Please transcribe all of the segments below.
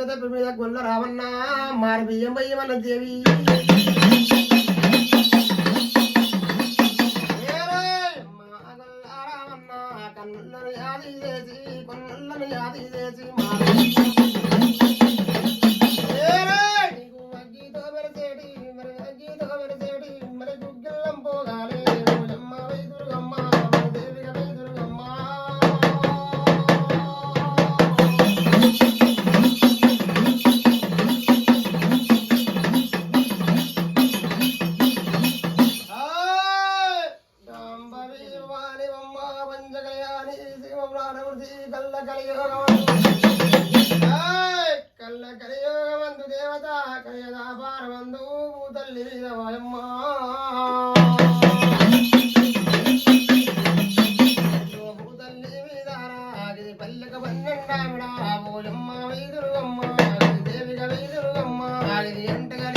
మీద గొల్ల రావన్నా మారి బియ్యం బయ్యమన్న దేవి కన్నులను యాది చేసి కొన్నులను యాది చేసి నీకు అగ్గితో పెరిచేటి మరి అగ్గితో పెరిచేటి మరి గుగ్గిల్లం పోగాలి అమ్మ వైదురుగమ్మ దేవిగా వైదురుగమ్మ కల్ల కలియోగమందు దేవత కలయదాపారమందు తల్లి వీరవాయమ్మ తల్లి వీరారాగిది పల్లెక పన్నెండావిడా పోయమ్మ వైదురుగమ్మ దేవిగా వైదురుగమ్మ ఇది ఎంటగా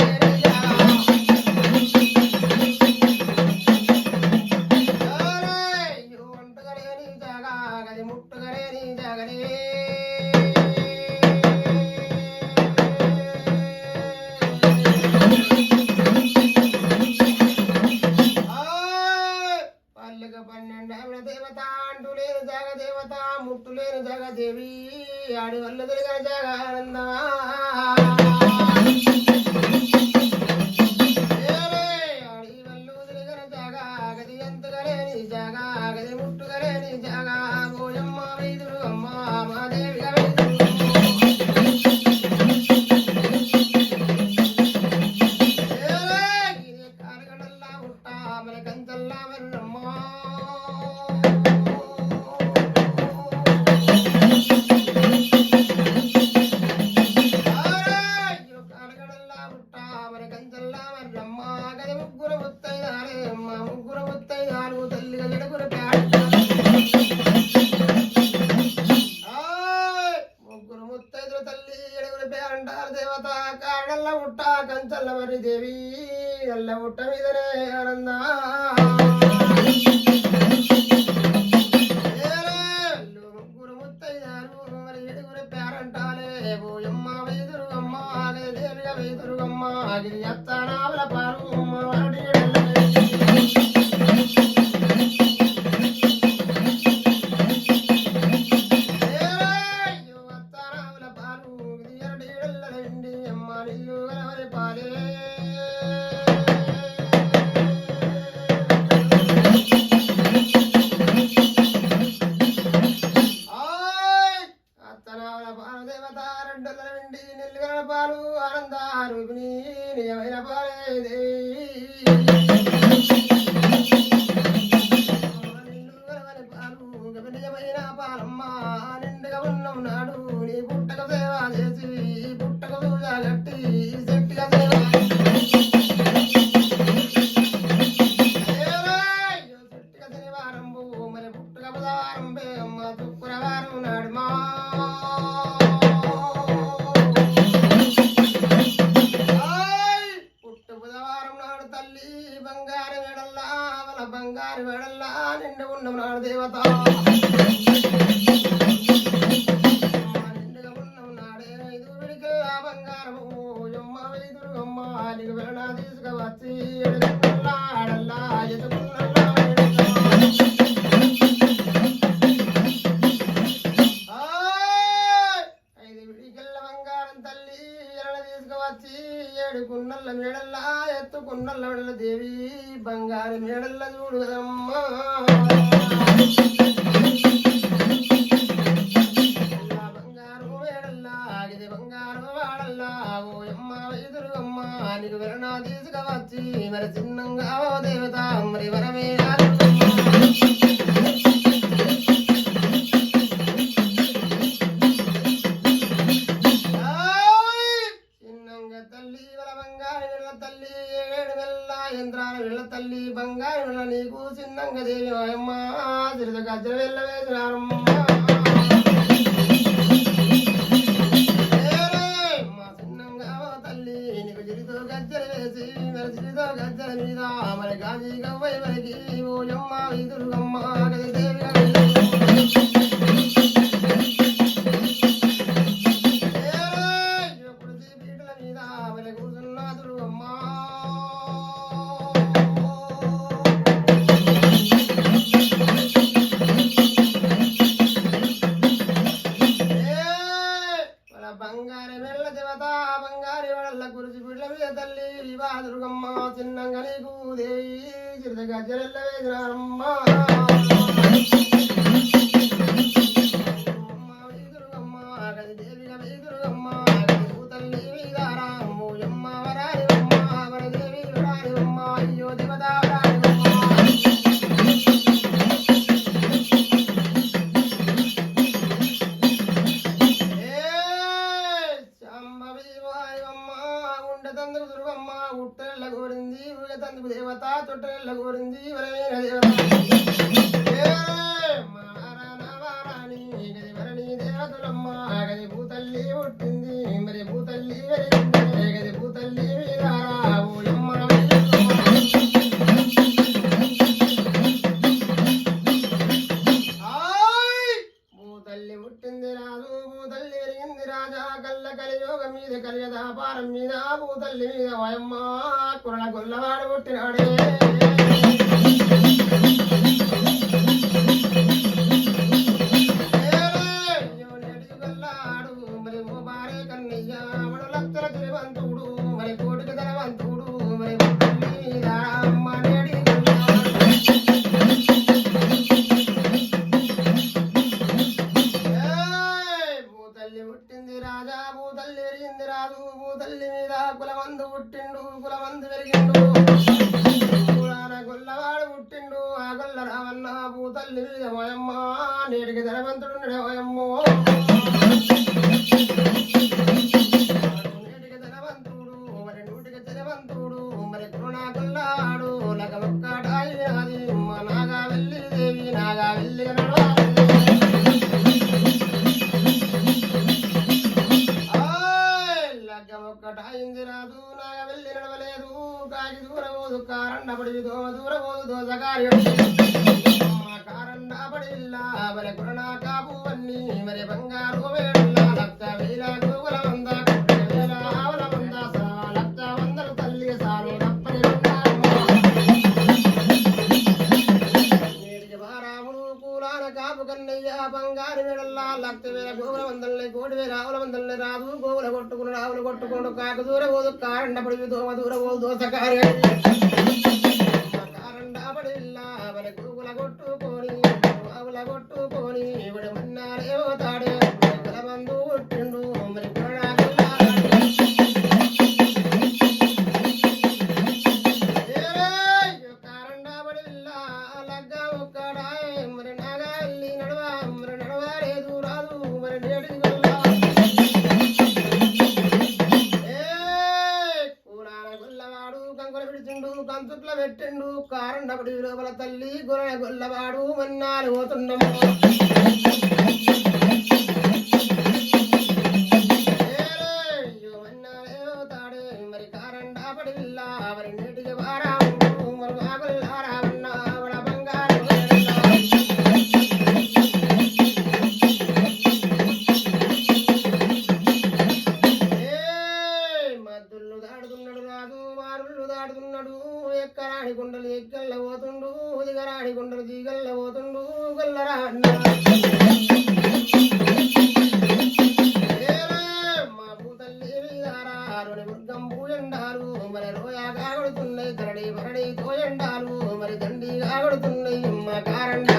దేవత అంటూ లేని జగదేవత ముట్టు లేని జగదేవి ఆడి వల్ల తిరిగిన జగానంద ఆడి వల్లు తిరిగిన జగా గది ఎంతగా లేని జగా గది ముట్టుగా లేని జగా గోయమ్మ వైదురుగమ్మ మాదేవిగా కారగడల్లా పుట్ట మన కంచల్లా మరణమ్మ దేవత కాడల్ల ఉట్ట కంచల్ల మరి దేవి అల్ల ఉట్ట మీదనే ఆనంద ముగ్గురు ముత్తైదారు మరి ఏడుగురు పేరంటాలే పోయమ్మ వైదురుగమ్మ దేవిగా వైదురుగమ్మ గిరి అత్తనావల పాలు దేవత రెండుల వెండి నెల్లుగల పాలు ఆనందారు నియమైన పాలేదే పాలు నిజమైన పాలమ్మ నిండుగా ఉన్నాం నాడు నీ పుట్టక సేవ చేసి పుట్టక పూజ కట్టి చెట్టుగా సేవ చెట్టుగా శనివారంబు మరి పుట్టక పదవారం అమ్మ శుక్రవారం నాడు మా బంగారు వేడల్లా నిండు ఉన్నాం నాడు దేవత నిండుగా ఉన్నాం నాడే ఐదు విడికి ఆ బంగారము అమ్మ వైదురుగమ్మ నీకు వేళ తీసుకువచ్చి ఎడుకున్నల్లా ఆడల్లా ఎదుకున్నల్లా ఐదు విడికెళ్ళ బంగారం తల్లి ఎరడ తీసుకువచ్చి ఏడుకున్నల్ల మేడల్లా ఎత్తుకున్నల్ల వెడల దేవి బంగారు మేడల్ల చూడు కదమ్మా బంగారు మేడల్లా ఇది బంగారు వాడల్లా ఓయమ్మ వైదురుగమ్మ నీకు విరణ తీసుకువచ్చి మరి చిన్నంగా ఓ దేవత మరి వరమే తల్లి వల బంగారు వెళ్ళ తల్లి ఏడు వెళ్ళ యంత్రాల వెళ్ళ తల్లి బంగారు వెళ్ళ నీకు చిన్నంగా దేవి అమ్మ చిరుత గజ్జల వెళ్ళ వేసినారమ్మ మా చిన్నంగా తల్లి నీకు చిరితో గజ్జల వేసి మరి చిరితో గజ్జల మీద మరి గాజీ గవ్వై వరికి ఓయమ్మ వైదురుగమ్మ గది దేవిగా బంగారి మెల్ల దేవత బంగారి వడల్ల కురిసి బిడ్డ మీద తల్లి దుర్గమ్మ చిన్నంగా నీకు దేవి చిరుతగా చెల్ల వేదినారమ్మ దుర్గమ్మ గది దేవిగా దుర్గమ్మ తల్లి వీరారాము యమ్మ వరారి అమ్మ వరదేవి వరారి అమ్మ అయ్యో దేవత ఉట్టెల్ల కోరింది తందుకు దేవత తొట్టెల్ల కోరింది వరైన దేవతని దేవతలమ్మ గది భూతల్లి పుట్టింది మరి భూతల్లి వెలిగింది గది భూతల్లి వీరారావుయమ్మ భూతల్లి పుట్టింది రాజు భూతల్లి వెలిగింది రాజా కల్ల కలియోగ మీద కలియదాపారం మీద భూతల్లి మీద వయమ్మ కురణ గొల్లవాడు పుట్టినాడే గొల్లాడు మరి మోబారే కన్నయ్య వడు లక్షల తిరువంతుడు మరి కోటికి ధనవంతుడు మరి భూతల్లి మీద అమ్మ నేడి పుట్టింది రాజా భూతల్లి పెరిగింది రాజు భూతల్లి మీద కులమందు పుట్టిండు కులమందు పెరిగిండు గొల్లవాడు పుట్టిండు ఆ గొల్ల రావన్న భూతల్లి మీద ఓయమ్మ నేటికి ధనవంతుడు ఓయమ్మో నేటికి ధనవంతుడు మరి నూటికి ధనవంతుడు మరి కరుణా గొల్లాడు లగ ఒక్కటాయి అది నాగా వెళ్ళి దేవి నాగా వెళ్ళి ఒక్కటాయింది రాదు నాగ వెళ్ళి నడవలేదు కాకి దూరబోదు కారండపడి దోమ దూరబోదు దోసకారి కారండపడిల్లా మరి కురనా కాపు అన్ని మరి బంగారు వేడుల్లా లక్ష వేల గోగుల వంద వేల ఆవుల వంద లక్ష వందలు తల్లి సారు డప్పని నేటికి బారాముడు కూలాన కాపు కన్నయ్య బంగారు వేడల్లా లక్ష వేల గోగుల వందల్ని కోటి వేల ఆవుల వందల్ని రాదు గోగుల కొట్టుకున్నాడు ఆవులు కొట్టుకోడు కాకు దూరబోదు కారండపడి దోమ దూరబోదు దోసకారి కారండపడిల్లా మరి గోగుల కొట్టుకొని ఆవుల కొట్టుకొని ఇవిడ మన్నారేవో తాడే మందు కొట్టిండు మరి కారండపడిల్లా లగ్గ ఒక్కడాయ్ మరి నాగా వెళ్ళి నడవా మరి నడవాలేదు రాదు మరి నేడి కంచుట్ల పెట్టిండు కారండపడి లోపల తల్లి గొర్రె గొల్లవాడు మన్నాలు పోతుండము మన్నాలేతాడే మరి కారండపడి మరి నీటికి వారాము మరి బాగుల్లారావన్న బంగారు మద్దులు దాడుతున్నాడు రాదు మారుళ్ళు దాడుతున్నాడు ఎక్కరాని గుండలు ఎక్కల్ల పోతుండు దిగరాని గుండలు దిగల్ల పోతుండు గొల్లరా మా భూతల్లి వీరారారుని దుర్గం పూయండారు మరి రోయా కాగడుతున్నాయి కరడి మరడి తోయండారు మరి దండి కాగడుతున్నాయి మా కారండా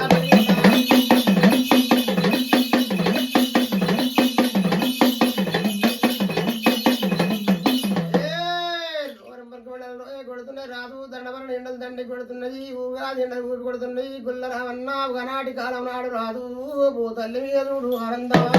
కొడుతున్నాయి రాదు దండవరం ఎండలు దండి కొడుతున్నది ఉగాది ఎండలు ఊపి కొడుతున్నాయి గుల్లరావన్న ఒకనాటి కాలం నాడు రాదు భూతల్లి మీద చూడు ఆనందమా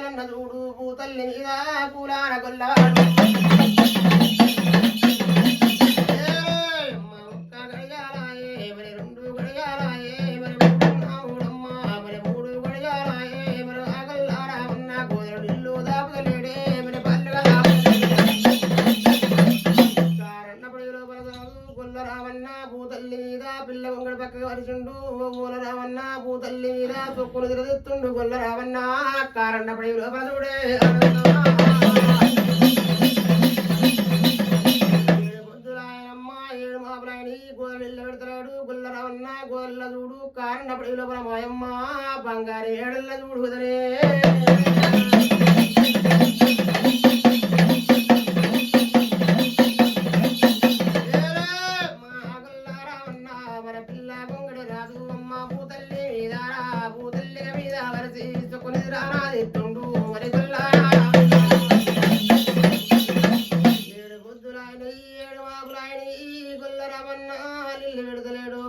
గోదలన్న చూడు పూతల్లి మీద కూలాన కొల్లవాడు రావన్న పూతల్లి మీద చొక్కులు తిరదిస్తుండు గొల్ల రావన్న కారన్నపడి లోపలే పొద్దులాయనమ్మ ఏడు మాపులాయని గోదలిల్ల పెడతాడు గొల్ల రావన్న గోదల్ల చూడు కారన్నపడి లోపల మాయమ్మ బంగారు ఏడల్ల చూడు కుదరే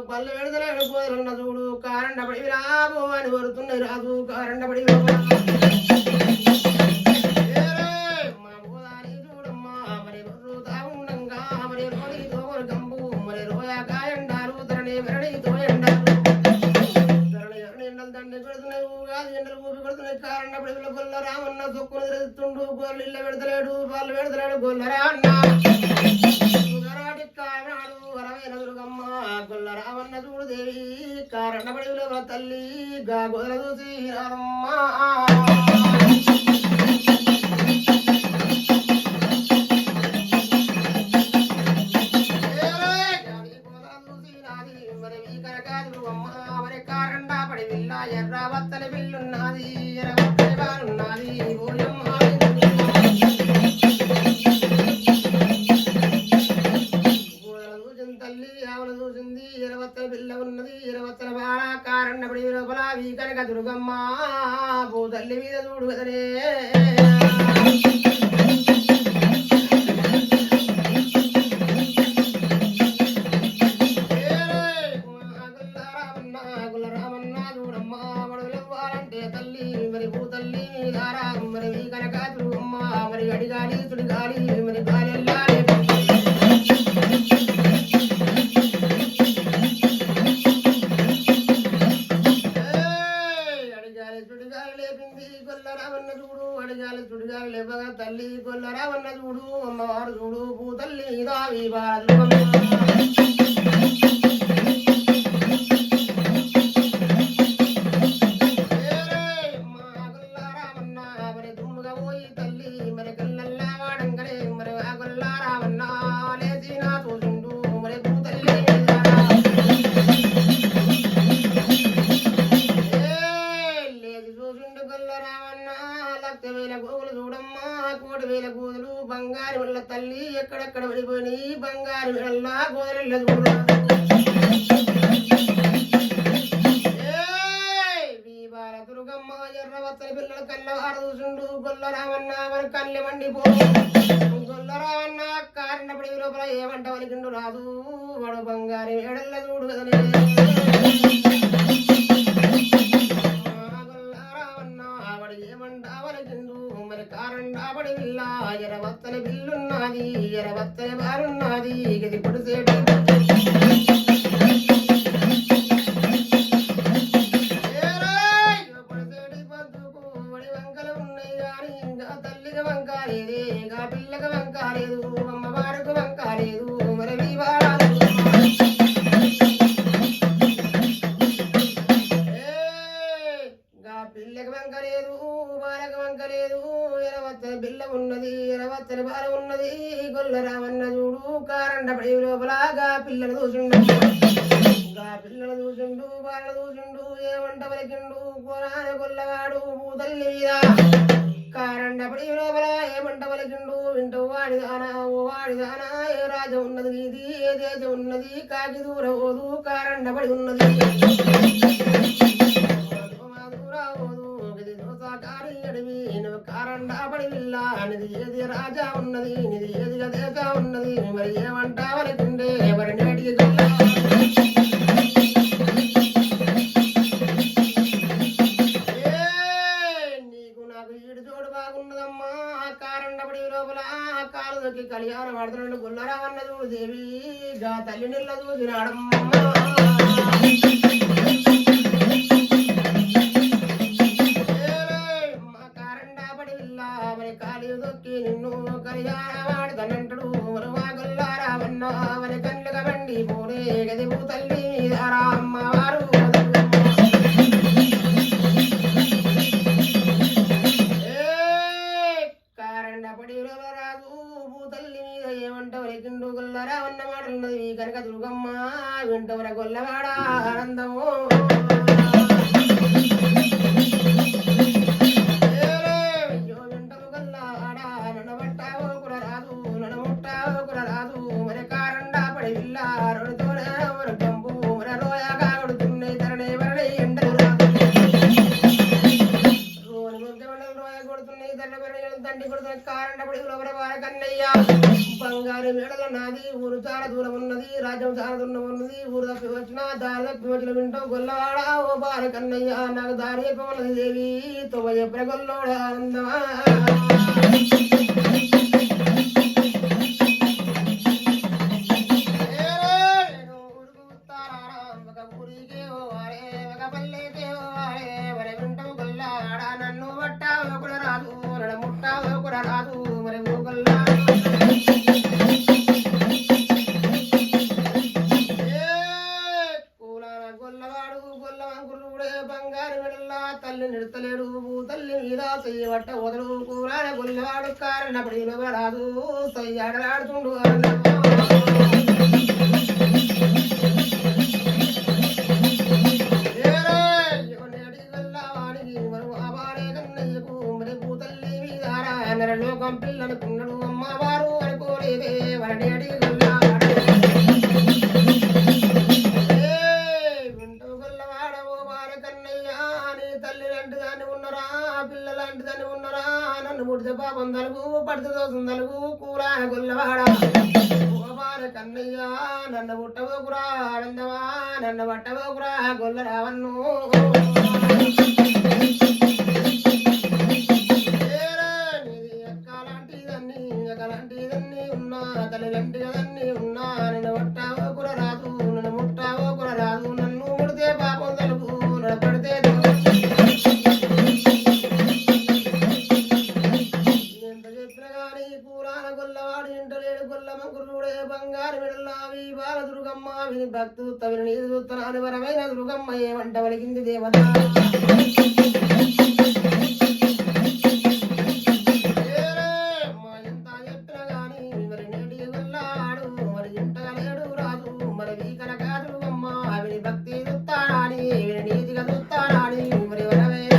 పళ్ళు పెడతలేడు గోదలున్న చూడు కారండపడి రాబో అని కోరుతున్నాయి రాజు కారండపడి మా గోదారి చూడమ్మా మరి తా ఉండంగా మరి రోడితో గంబు మరి రోయా కాయండారు ధరణి వెరడితో ఎండారు ధరణి ఎరని ఎండలు దండి పెడుతున్నాయి ఉగాది ఎండలు ఊపి కొడుతున్నాయి కారండపడి గొల్ల రామన్న చొక్కును తిరుగుతుండు గోళ్ళు ఇళ్ళ పెడతలేడు పళ్ళు పెడతలేడు గొల్ల రావన్న దుర్గమ్మ గొల్ల రావన్న చూడు దేవి కారణపడిలో తల్లి గా గొల్ల చూసి రామమ్మ మరి ఈ కరకాదు అమ్మ మరి కారండా పడి పిల్ల ఎర్ర వత్తలి పిల్లున్నది ఎర్ర వత్తలి బాలున్నది ఓయమ్మ తల్లి ఆవులు చూసింది ఇరవత్తల పిల్ల ఉన్నది ఇరవత్తల బాల కారణపడి లోపల వీ కనుక దుర్గమ్మ భూతల్లి మీద చూడు కదనే రామన్న చూడమ్మ మడుగులు ఇవ్వాలంటే తల్లి మరి భూతల్లి దారా మరి వీ కనుక దుర్గమ్మ మరి అడిగాలి తుడిగాలి మరి గాలి వెళ్ళాలి చుడిగాలి లేపగా తల్లి గొల్ల రావన్న చూడు అమ్మవారు చూడు పూతల్లి దావి రావన్న మరి దుమ్ముగా పోయి తల్లి మరి కళ్ళల్లా వాడంగడే మరి ఆ గొల్ల రావన్న లేచి నా చూసిండు మరి పూతల్లి లేచి చూసిండు గొల్ల రావన్న వేల గోగులు చూడమ్మా 1,00,000 గోదులు బంగారు మెడల తల్లి ఎక్కడెక్కడ పడిపోయినాయి బంగారు మెడల్లా గోదల చూడు వీబాల దుర్గమ్మ ఎర్రవత్తని పిల్లల కళ్ళవారు చూసిండు గొల్ల రావన్న మన కళ్ళె మండిపో గొల్ల రావన్న కారణపడి లోపల ఏమంట వలికిండు రాదు వాడు బంగారు మెడల్ల చూడు కదనే కారండాబడి బిల్ల ఎరవత్తని బిల్లున్నది ఎరవత్తని బారున్నది గది పొడిసేటి పొడిసేటి పంతుకు వడి వంకలు ఉన్నాయి గాని ఇంకా తల్లికి వంకాలేదు ఇంకా పిల్లకి వంకాలేదు అమ్మవారికి వంకాలేదు మరి పిల్లకి వంకలేదు బాలకి వంకలేదు ఎరవత్తని బిల్ల ఉన్నది ఎరవత్తని బాల ఉన్నది గొల్ల రావన్న చూడు కారండపడి లోపలగా పిల్లలు చూసిండు గా పిల్లలు చూసిండు బాల చూసిండు ఏమంట పలికిండు కోరాన గొల్లవాడు పూతల్లి మీద కారండపడి లోపల ఏమంట పలికిండు వింటూ వాడిదానా ఓ వాడిదానా ఏ రాజు ఉన్నది నీది ఏ దేశం ఉన్నది కాకి దూర పోదు కారండపడి ఉన్నది కారండాపడి విల్లా నిది ఏది రాజా ఉన్నది నిది ఏది దేశ ఉన్నది మరి ఏమంటా వరకుండే ఎవరిని అడిగి నీకు నాకు ఈడు జోడు బాగున్నదమ్మా కారండబడి లోపల కాలు దొక్కి కళ్యాణం ఆడుతున్నాడు గుల్లరావన్న చూడు దేవి గా తల్లి నీళ్ళ చూసినాడమ్మా మరి కాలి దొక్కి నిన్ను కళ్యాణమాడుతానంటాడు మరువాగల్లారావన్న మరి కళ్ళుగా బండి పోనే గది తల్లి మీదారా అమ్మవారు కారండపడి రాజు భూతల్లి మీద ఏమంటావు కిండు గొల్లరావన్న మాటలున్నది కనుక దుర్గమ్మ వింటవర గొల్లవాడ ఆనందము బంగారు మేడల నాది ఊరు చాలా దూరం ఉన్నది రాజ్యం చాలా దూరం ఉన్నది ఊరు తప్పి వచ్చిన దారి తప్పి వచ్చిన వింటూ గొల్లవాడ ఓ బాల కన్నయ్య నాకు దారి చెప్పమన్నది దేవి తొమ్మ చెప్పిన గొల్లోడ ఆనందమా తల్లి నిడతలేడు తల్లి మీద చెయ్యబట్ట వదలు కూరాన గొల్లవాడు కారణపడి రాదు సయ్యాడలాడుతుండు లోకం పిల్లనుకున్నాడు అమ్మవారు అనుకోలేదే వరడి అడిగి ముడితే పాపం తలుగు పడితే దోసం తలుగు కూరాన గొల్లవాడ కన్నయ్య నన్ను పుట్టబోకురా ఆనందమా నన్ను పట్టబోకురా గొల్ల రావన్ను ఎక్కలాంటిదన్నీ ఎక్కలాంటిదన్నీ ఉన్నా తల్లిదండ్రులన్నీ ఉన్నా నన్ను పట్టబోకుర రాదు నన్ను ముట్టబోకుర రాదు నన్ను ముడితే పాపం తలుగు నన్ను పడితే బంగారు మెడల్లావి బాల దుర్గమ్మ విని భక్తు తవిని నీరు చూస్తున్నాను వరమైన దుర్గమ్మ ఏమంట వలికింది దేవత ఎంత చెప్పిన గాని మరి నేటి గొల్లాడు మరి ఇంటగా లేడు రాదు మరి వీకన కాదురుగమ్మ విని భక్తి చూస్తానని విని నీతిగా చూస్తానని మరి వరమైన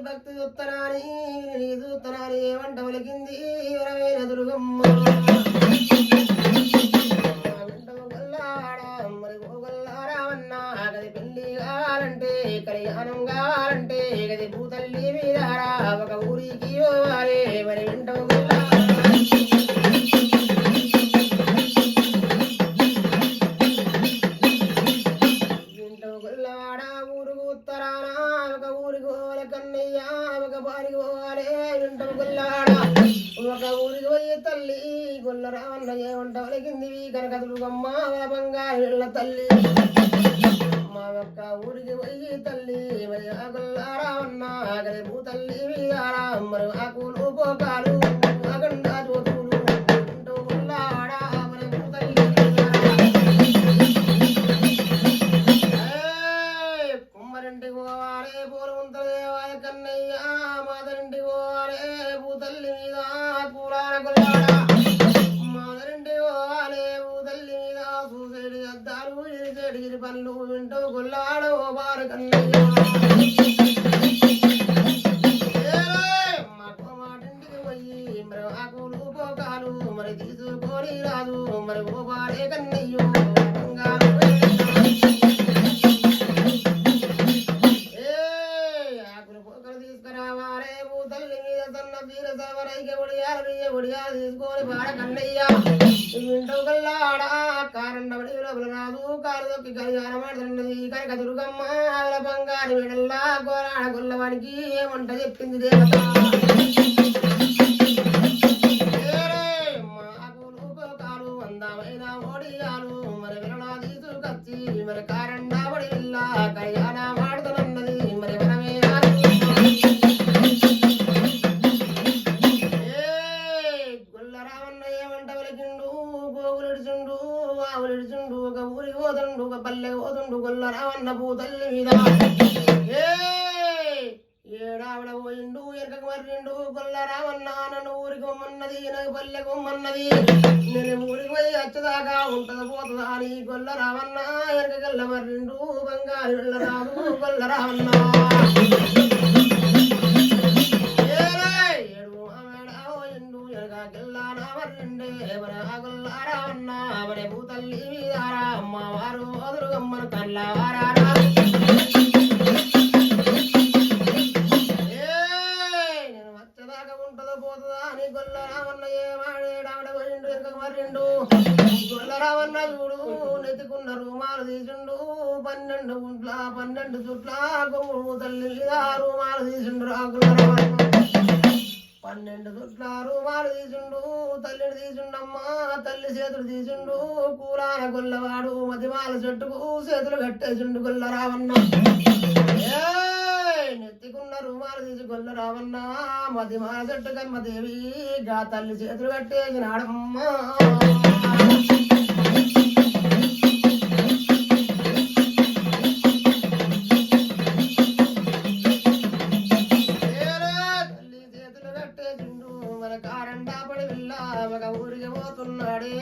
భక్తి చూత్తనాని నీ చూత్తనాని ఏమంట వలికింది వరమైన దుర్గమ్మ మరి గోగల్లారావన్నా గది పెళ్లి కావాలంటే కళ్యాణం కావాలంటే గది భూతల్లి మీదారా ఒక ఊరికి పోవాలి మరి వింటూ గొల్లవాడ ఊరుకు ఉత్తరాన ఒక ఊరికి పోవాలి కన్నయ్య ఒక బారికి పోవాలి వింటూ గొల్లవాడ ఒక ఊరికి పోయి తల్లి గొల్లరావన్న ఏమంట వలికింది కనక దుర్గమ్మ బంగారు తల్లి మా యొక్క ఊరికి పోయి తల్లి మరి ఆ గొల్లరావన్న గది భూతల్లి వీరారా మరి ఆ కూలు పోకాలు అగండ జ్యోతులు వింటూ గొల్లవాడ మరి భూతల్లి కుమ్మరింటికి పోవాలి పూలముంతలేవాలి కన్నయ్య మాదరింటికి పోవాలి భూతల్లి మీద కూరాన గొల్లాడ మాదరింటికి పోవాలి భూతల్లి మీద చూసేడి అద్దాలు ఇరిసేడి పనులు వింటూ గొల్లాడ ఓ బారు కన్నయ్య మాటింటికి పోయి మరి ఆకులు పోకాలు మరి తీసుకొని రాదు మరి ఓ బారే కన్నయ్యో గల్లాడా కారండ బడి లోపల రాదు కాలు దొక్కి గడియారం ఆడుతున్నది కనక దుర్గమ్మ ఆవిల బంగారు మెడల్లా గోరాడ గొల్లవానికి ఏమంట చెప్పింది దేవత మరి వినడా తీసుకొచ్చి మరి కారండా బడి కళ్యాణం ఆడుతున్నది మరి మనమే గొల్లరామన్న ఏమంట వెలిచిండు గోగులిడిచుండు ఆవులిడిచుండు ఒక ఊరికి పోతుండు ఒక పల్లెకి పోతుండు గొల్లరామన్న పూతల్లి మీద ఏడావిడ పోయిండు ఎనకకు మర్రిండు గొల్లరామన్న నన్ను ఊరికి పొమ్మన్నది నాకు పల్లెకు పొమ్మన్నది నేను ఊరికి పోయి వచ్చేదాకా ఉంటది పోతుందా అని గొల్లరామన్న ఎనకగల్ల మర్రిండు బంగారు వెళ్ళరాదు గొల్లరామన్న ఏడు ఆమెడ పోయిండు ఎనకగల్లానా మర్రిండే గొల్లరామన్న మరి పూతల్లి మీదారా అమ్మవారు అదురుగమ్మను కళ్ళవారా గొల్లరామన్న ఏమాడేడావిడ పోయిండు ఎనకకు మర్రిండు గొల్లరామన్న చూడు నెత్తుకున్న రూమాలు తీసిండు 12 గుంట్ల 12 చుట్ల గొమ్ము తల్లి మీద రూమాలు తీసిండు రా గొల్లరామన్న 12 చుట్ల రూమాలు తీసిండు తల్లిని తీసిండమ్మా తల్లి చేతులు తీసిండు కూరాన గొల్లవాడు మధ్యమాల చెట్టుకు చేతులు కట్టేసిండు గొల్లరామన్న నెత్తికున్న రుమాలు తీసి గొల్లరామన్న మధ్యమాల చెట్టు కమ్మదేవి గా తల్లి చేతులు కట్టేసినాడమ్మా తల్లి చేతులు కట్టేసిండు మన కారండా పడి వెళ్ళ ఒక ఊరికి పోతున్నాడే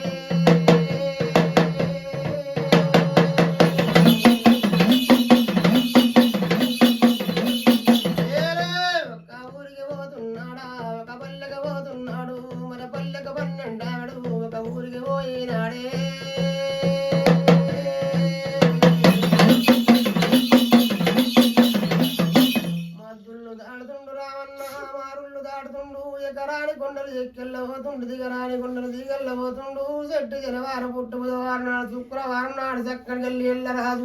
ఎకరాని కొండలు ఎక్కెళ్ళబోతుండు దిగరాని కొండలు దిగెళ్ళబోతుండు చెట్టు జనవారం పుట్టు బుధవారం నాడు శుక్రవారం నాడు చక్కడికి వెళ్ళి వెళ్ళరాదు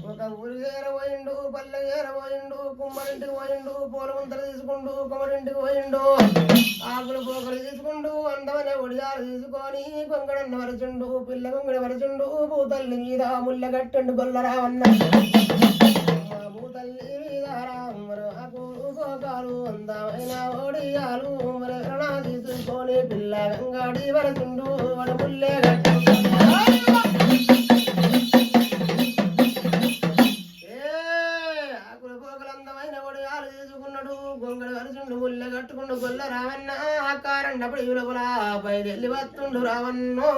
ఒక ఊరి ఏరబోయిండు పల్లె ఏరబోయిండు కుమ్మరింటికి పోయిండు పూల ముంతలు తీసుకుండు కుమ్మరింటికి పోయిండు ఆకులు పోకలు తీసుకుండు అందమనే ఒడియాలు తీసుకొని కొంగడన్న వరచుండు పిల్ల కొంగడ వరచుండు భూతల్లి మీద ముళ్ళ కట్టిండు గొల్లరామన్న భూతల్లి మీద రామరు పోకాలు అందమైన ఒడియాలు మరి తీసుకొని పిల్ల వెంగాడి వరచుండు వడ ముల్లే కట్టు ఆకుల పోకలు అందమైన ఒడియాలు తీసుకున్నాడు గొంగడి వరచుండు ముల్లె కట్టుకుండు గొల్లరామన్న కారండప్పుడు ఇవులపులా బయలుదేరి వస్తుండు రావన్నో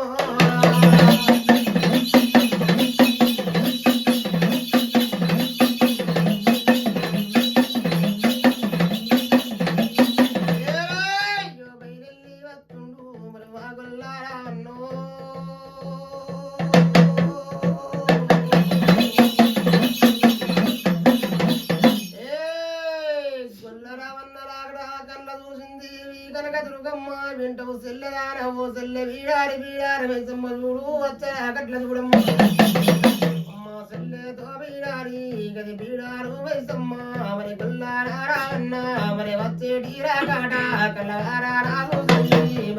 దుర్గమ్మ వింటవు సెల్లెదానవో సెల్లె వీడారి వీడారి వేసమ్మ చూడు వచ్చాకట్ల చూడమ్మ అమ్మ సెల్లెతో వీడారి గది వీడారు వేసమ్మ మరి గొల్లారాన్న మరి వచ్చేటి రాకాట కలవారా రాదు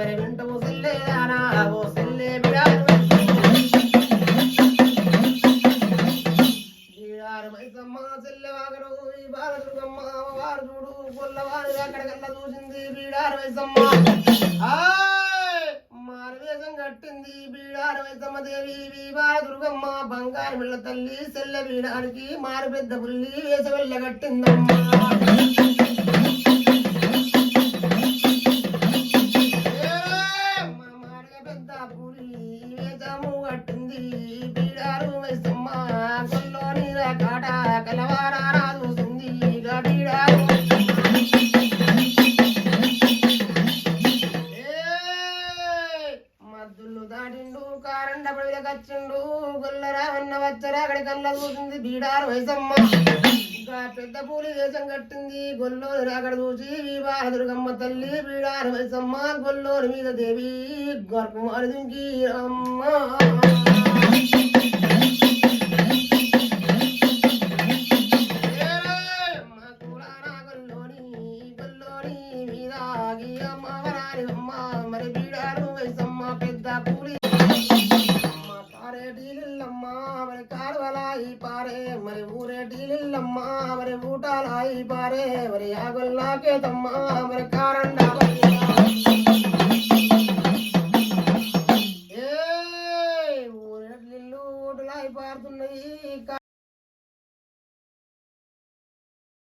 మరి వింటవు సెల్లెదానవో సెల్లె వీడారు వైసమ్మ సెల్లెవాగరు ఈ బాల దుర్గమ్మ వారు చూడు గొల్లవారు ఎక్కడికల్లా చూసింది బీడారు వైసమ్మ మారవేషం కట్టింది బీడారు వైసమ్మ దేవి బాల దుర్గమ్మ బంగారు పిల్ల తల్లి సెల్లె బీడానికి మారు పెద్ద పుల్లి వేస వెళ్ళ కట్టిందమ్మా పెద్ద పులి వేసము కట్టింది బీడారు వైసమ్మ గొల్లోని కాట కలవారా రాదుంది బీడారు మద్దులు దాటిండు కారండ పడిన కచ్చిండు వచ్చిండు గొల్లరావన్న వచ్చరా అక్కడ కళ్ళ చూసింది బీడారు వయసమ్మ ఇంకా పెద్ద పూలి వేషం కట్టింది గొల్లోని రాకడ చూసి దుర్గమ్మ తల్లి బీడారు వయసమ్మ గొల్లోని మీద దేవి గర్భమారి దుంకి అమ్మ మరి బీడారు వయసమ్మ పెద్ద పూలి పారేటీలమ్మ మరి కాడవలాయి పారే మరి ఊరేటీలమ్మ మరి ఊటాలాయి పారే మరి ఆగొల్లాకేతమ్మ మరి కారండ ఊరేటిల్లు ఊటలాయి పారుతున్నాయి.